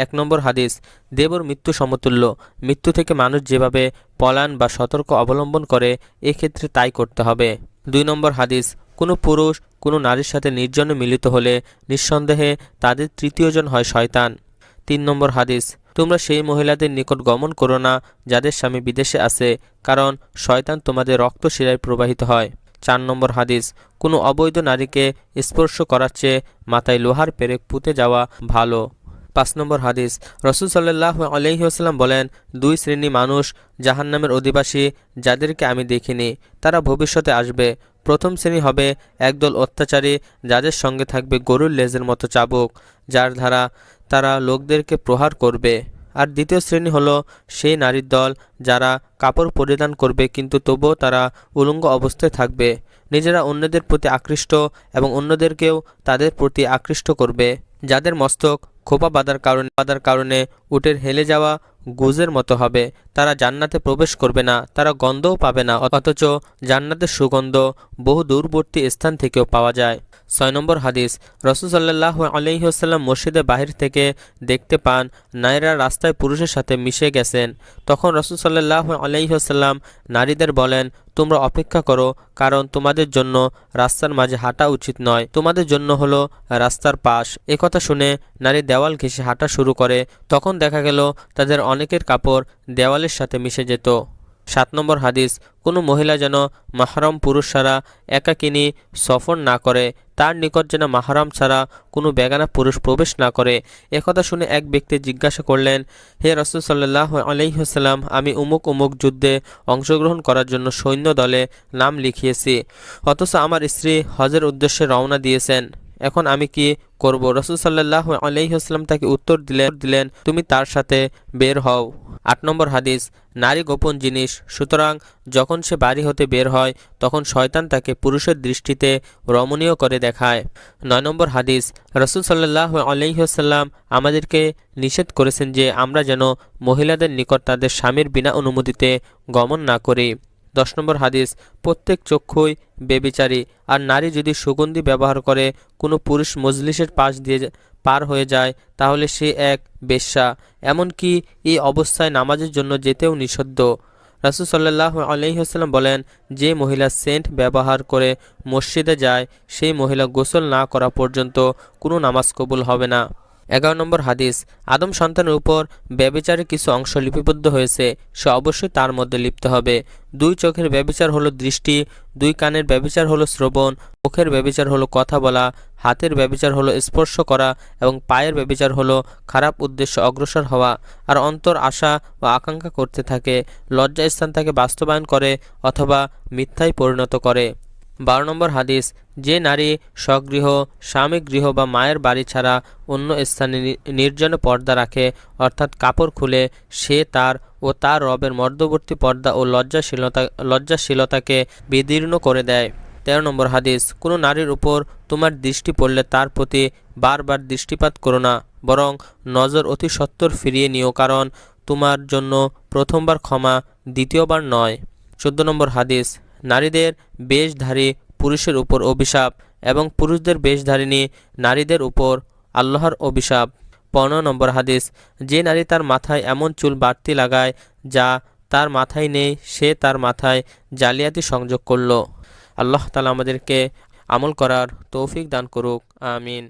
1 নম্বর হাদিস, দেবর মৃত্যু সমতুল্য। মৃত্যু থেকে মানুষ যেভাবে পলায়ন বা সতর্ক অবলম্বন করে, এক্ষেত্রে তাই করতে হবে। 2 নম্বর হাদিস, কোনো পুরুষ কোনো নারীর সাথে নির্জনে মিলিত হলে নিঃসন্দেহে তাদের তৃতীয়জন হয় শয়তান। 3 নম্বর হাদিস, তোমরা সেই মহিলাদের নিকট গমন করো না যাদের স্বামী বিদেশে আছে, কারণ শয়তান তোমাদের রক্ত শিরায় প্রবাহিত হয়। 4 নম্বর হাদিস, কোনো অবৈধ নারীকে স্পর্শ করার চেয়ে মাথায় লোহার পেরেক পুঁতে যাওয়া ভালো। 5 নম্বর হাদিস, রাসূল সাল্লাল্লাহু আলাইহি ওয়াসাল্লাম বলেন, 2 শ্রেণী মানুষ জাহান্নামের অধিবাসী যাদেরকে আমি দেখিনি, তারা ভবিষ্যতে আসবে। প্রথম শ্রেণী হবে একদল অত্যাচারী যাদের সঙ্গে থাকবে গরুর লেজের মতো চাবুক, যার দ্বারা তারা লোকদেরকে প্রহার করবে। আর দ্বিতীয় শ্রেণী হলো সেই নারীর দল যারা কাপড় পরিধান করবে কিন্তু তবুও তারা উলঙ্গ অবস্থায় থাকবে, নিজেরা অন্যদের প্রতি আকৃষ্ট এবং অন্যদেরকেও তাদের প্রতি আকৃষ্ট করবে, যাদের মস্তক খোপা বাঁধার কারণে উটের হেলে যাওয়া গুজের মতো হবে। তারা জান্নাতে প্রবেশ করবে না, তারা গন্ধও পাবে না, অথচ জান্নাতের সুগন্ধ বহু দূরবর্তী স্থান থেকেও পাওয়া যায়। 6 নম্বর হাদিস, রাসূল সাল্লাল্লাহু আলাইহি ওয়াসাল্লাম মসজিদে বাহির থেকে দেখতে পান নারীরা রাস্তায় পুরুষের সাথে মিশে গেছেন। তখন রাসূল সাল্লাল্লাহু আলাইহি ওয়াসাল্লাম নারীদের বলেন, তোমরা অপেক্ষা করো, কারণ তোমাদের জন্য রাস্তার মাঝে হাঁটা উচিত নয়, তোমাদের জন্য হলো রাস্তার পাশ। একথা শুনে নারী দেওয়াল ঘেঁষে হাঁটা শুরু করে। তখন দেখা গেল তাদের অনেকের কাপড় দেওয়ালের সাথে মিশে যেত। 7 নম্বর হাদিস, কোনো মহিলা যেন মাহরম পুরুষ ছাড়া একাকিনী সফর না করে, তার নিকট যেন মাহরম ছাড়া কোনো বেগানা পুরুষ প্রবেশ না করে। একথা শুনে এক ব্যক্তি জিজ্ঞাসা করলেন, হে রাসূল সাল্লাল্লাহু আলাইহি ওয়াসাল্লাম, আমি উমুক উমুক যুদ্ধে অংশগ্রহণ করার জন্য সৈন্য দলে নাম লিখিয়েছি, অথচ আমার স্ত্রী হজের উদ্দেশ্যে রওনা দিয়েছেন, এখন আমি কি করব? রাসূল সাল্লাল্লাহু আলাইহি ওয়াসাল্লাম তাকে উত্তর দিলেন, তুমি তার সাথে বের হও। 8 নম্বর হাদিস, নারী গোপন জিনিস, সুতরাং যখন সে বাড়ি হতে বের হয় তখন শয়তান তাকে পুরুষের দৃষ্টিতে রমণীয় করে দেখায়। 9 নম্বর হাদিস, রাসূল সাল্লাল্লাহু আলাইহি ওয়াসাল্লাম আমাদেরকে নিষেধ করেছেন যে আমরা যেন মহিলাদের নিকট তাদের স্বামীর বিনা অনুমতিতে গমন না করি। 10 নম্বর হাদিস, প্রত্যেক চক্ষুই বেবিচারী, আর নারী যদি সুগন্ধি ব্যবহার করে কোনো পুরুষ মজলিসের পাশ দিয়ে পার হয়ে যায় তাহলে সে এক বেশ্যা, এমনকি এই অবস্থায় নামাজের জন্য যেতেও নিষিদ্ধ। রাসূল সাল্লাল্লাহু আলাইহি ওয়াসাল্লাম বলেন, যে মহিলা সেন্ট ব্যবহার করে মসজিদে যায় সেই মহিলা গোসল না করা পর্যন্ত কোনো নামাজ কবুল হবে না। 11 নম্বর হাদিস, আদম সন্তানের উপর ব্যভিচারের কিছু অংশ লিপিবদ্ধ হয়েছে, সে অবশ্যই তার মধ্যে লিপ্ত হবে। 2 চোখের ব্যভিচার হলো দৃষ্টি, 2 কানের ব্যভিচার হলো শ্রবণ, মুখের ব্যভিচার হলো কথা বলা, হাতের ব্যভিচার হলো স্পর্শ করা এবং পায়ের ব্যভিচার হলো খারাপ উদ্দেশ্যে অগ্রসর হওয়া। আর অন্তর আশা ও আকাঙ্ক্ষা করতে থাকে, লজ্জা স্থান তাকে বাস্তবায়ন করে অথবা মিথ্যায় পরিণত করে। 12 নম্বর হাদিস, যে নারী স্বগৃহ, স্বামী গৃহ বা মায়ের বাড়ি ছাড়া অন্য স্থানে নির্জনে পর্দা রাখে, অর্থাৎ কাপড় খুলে, সে তার ও তার রবের মধ্যবর্তী পর্দা ও লজ্জাশীলতাকে বিদীর্ণ করে দেয়। 13 নম্বর হাদিস, কোনো নারীর উপর তোমার দৃষ্টি পড়লে তার প্রতি বারবার দৃষ্টিপাত করো না, বরং নজর অতি সত্বর ফিরিয়ে নিও, কারণ তোমার জন্য প্রথমবার ক্ষমা, দ্বিতীয়বার নয়। 14 নম্বর হাদিস, নারীদের বেশধারী পুরুষের উপর অভিশাপ এবং পুরুষদের বেশধারিণী নারীদের উপর আল্লাহর অভিশাপ। 15 নম্বর হাদিস, যে নারী তার মাথায় এমন চুল বাড়তি লাগায় যা তার মাথায় নেই, সে তার মাথায় জালিয়াতি সংযোগ করল। আল্লাহ তাআলা আমাদেরকে আমল করার তৌফিক দান করুক, আমিন।